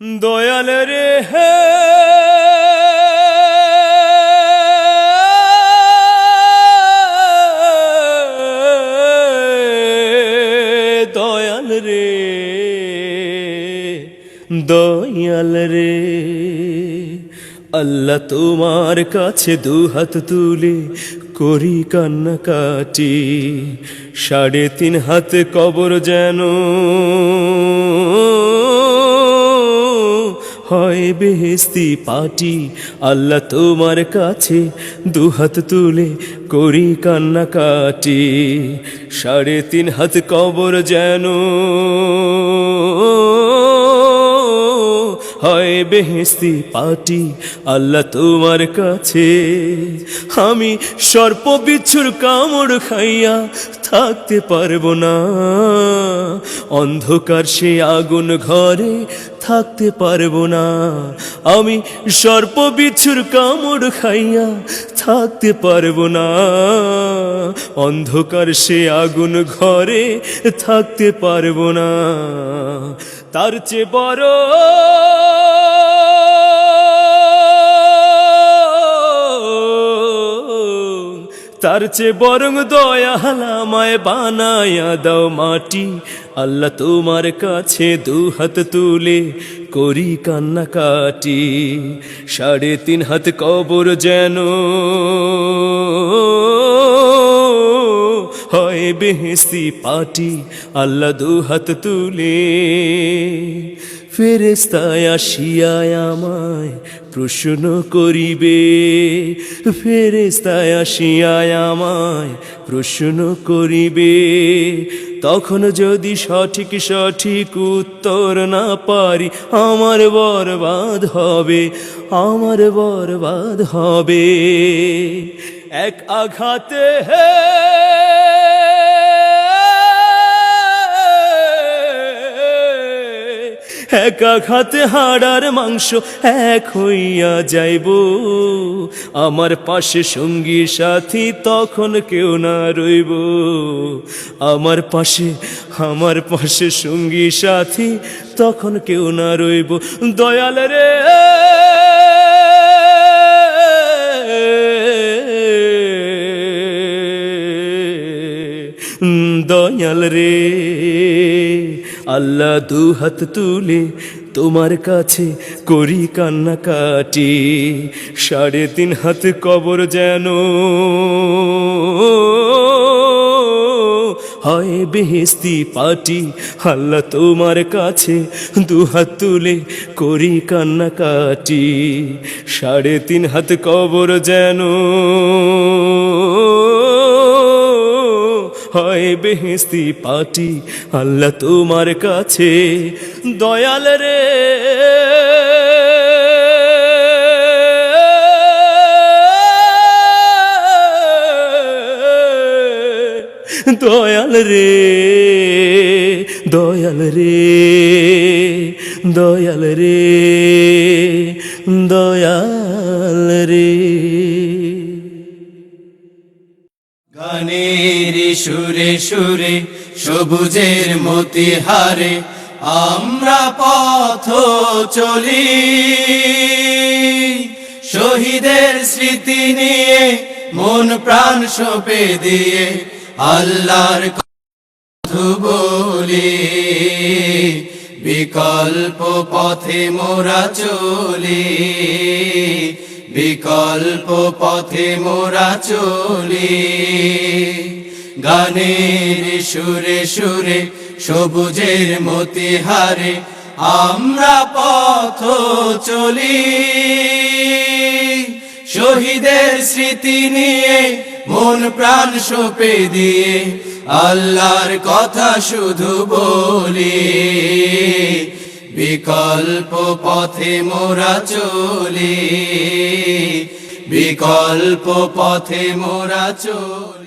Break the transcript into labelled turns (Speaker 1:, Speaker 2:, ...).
Speaker 1: দয়াল রে হে দয়াল রে দয়াল রে আল্লাহ তোমার কাছে দুহাত তুলে করি কান্নাকাটি, 3.5 হাত কবর যেন হয় বেহেশতি পাটি। আল্লাহ তোমার কাছে দুহাত তুলে করি কান্নাকাটি, 3.5 হাত কবর যেন হয় বেহেশতি পাটি। আল্লাহ তোমার কাছে আমি সর্প বিচ্ছুর কামড় খাইয়া থাকতে পারবো না, অন্ধকার সে আগুন ঘরে থাকতে পারবো না। আমি সর্প বিচ্ছুর কামড় খাইয়া থাকতে পারবো না, অন্ধকার সে আগুন ঘরে থাকতে পারবো না। তার চেয়ে বড় তার চেয়ে বরং দয়াল আমায় বানায়া দাও মাটি। আল্লাহ তোমার কাছে দুহাত তুলে করি কান্নাকাটি, 3.5 হাত কবর যেন হয় বেহেশতি পাটি। আল্লাহ দুহাত তুলে ফেরেশতায় আসিয়া আমায় প্রশ্ন করিবে, ফেরেশতায় আসিয়া আমায় প্রশ্ন করিবে। তখন যদি সঠিক সঠিক উত্তর না পারি আমার বরবাদ হবে, আমার বরবাদ হবে। এক আঘাতে এক আঘাতে হাড়ার মাংস এক হইয়া যাইব। আমার পাশে সঙ্গী সাথী তখন কেউ না রইব, আমার পাশে সঙ্গী সাথী তখন কেউ না রইব। দয়াল রে দয়াল রে আল্লাহ দুহাত তুলে তোমার কাছে করি কান্নাকাটি, 3.5 হাত কবর যেন হয় বেহেশতি পাটি। আল্লাহ তোমার কাছে দুহাত তুলে করি কান্নাকাটি, 3.5 হাত কবর যেন হয় বেহেশতি পাটি। আল্লাহ তোমার কাছে দয়াল রে দয়াল রে দয়াল রে দয়াল রে দয়াল রে।
Speaker 2: গানের সুরে সুরে সবুজের মতিহারে আমরা পথ চলি, শহীদের স্মৃতি নিয়ে মন প্রাণ সঁপে দিয়ে আল্লাহর কথা বলি। বিকল্প পথে মোরা চলি, বিকল্প পথে মোরা চলি। গানের সুরে সুরে সবুজের মতিহারে আমরা পথ চলি, শহীদের স্মৃতি নিয়ে মন প্রাণ সঁপে দিয়ে আল্লাহর কথা শুধু বলি। বিকল্প পথে মোরা চলি, বিকল্প পথে মোরা চলি।